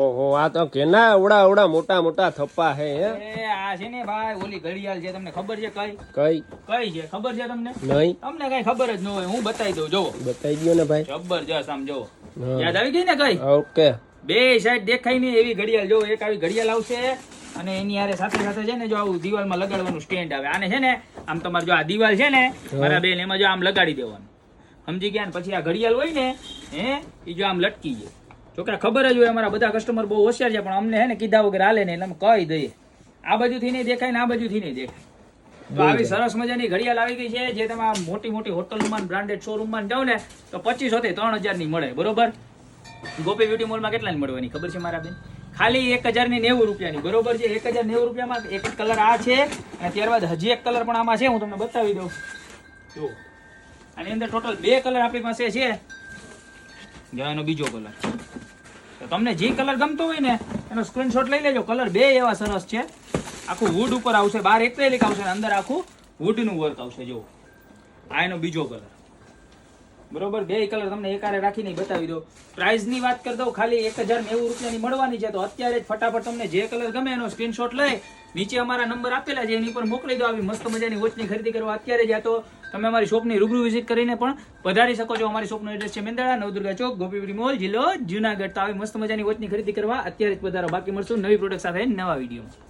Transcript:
ઓહો આ તો કેના ઉડા ઉડા મોટા મોટા થપ્પા હે હે એ આ છે ને ભાઈ ઓલી ઘડિયાળ છે તમને ખબર છે કઈ કઈ છે ખબર છે તમને નહીં તમને કઈ ખબર જ ન હોય હું બતાવી દઉં જોવો બતાવી દયો ને ભાઈ જબરજસ્ત આમ જોવો હા. યાદ આવી ગઈ ને કઈ ઓકે બે સાઈડ દેખાય ને એવી ઘડિયાળ જોવો એક આવી ઘડિયાળ આવશે અને એની હારે સાથે સાથે છે ને જો આવું દિવાલમાં લગાડવાનું સ્ટેન્ડ આવે આને છે ને આમ તમારે જો આ દિવાલ છે ને મારા બેન એમાં જો આમ લગાડી દેવાનું સમજી ગયા ને પછી આ ઘડિયાળ હોય ને હે એ જો આમ લટકી જાય છોકરા ખબર જ હોય અમારા બધા કસ્ટમર બહુ હોશિયાર છે પણ અમને હે ને કીધા વગર હાલે ને એટલે અમે કહી દઈએ આ બાજુથી નહીં દેખાય ને આ બાજુથી નહીં દેખાય તો આવી સરસ મજાની ઘડિયાળ આવી ગઈ છે જે તમે મોટી મોટી હોટલમાં બ્રાન્ડેડ શોરૂમમાં જાઓ ને તો 2500 થી 3000 ની મળે બરોબર ગોપી બ્યુટી મોલમાં કેટલાની મળવાની ખબર છે મારા બેન ખાલી 1090 રૂપિયાની બરોબર છે 1090 રૂપિયામાં એક જ કલર આ છે અને ત્યારબાદ હજી એક કલર પણ આમાં છે હું તમને બતાવી દઉં જો આની અંદર ટોટલ 2 કલર આપણી પાસે છે જો એનો બીજો કલર તો તમને જે કલર ગમતો હોય ને એનો સ્ક્રીનશોટ લઈ લેજો કલર બે એવા સરસ છે આખું વુડ ઉપર આવશે બહાર એક્રેલિક આવશે અને અંદર આખું વુડનું વર્ક આવશે જો આ એનો બીજો કલર બરોબર બે કલર તમને એકારે રાખીને બતાવી દો પ્રાઇસ ની વાત કરી દઉં ખાલી 1090 રૂપિયાની મળવાની છે તો અત્યારે જ ફટાફટ તમને જે કલર ગમે એનો સ્ક્રીનશોટ લઈ નીચે અમારા નંબર આપેલા છે એની પર મોકલી દો આવી મસ્ત મજાની વોચની ખરીદી કરવા અત્યારે જ તો તમે અમારી શોપની રૂબરૂ વિઝિટ કરીને પણ પધારી શકો છો અમારી શોપનો એડ્રેસ છે મેંદરડા નવદુર્ગા ચોક ગોપીબ્યુટી મોલ જિલ્લો જુનાગઢ તો આવી મસ્ત મજાની વોચની ખરીદી કરવા અત્યારે જ પધારો બાકી મળશું નવી પ્રોડક્ટ સાથે નવા વિડીયોમાં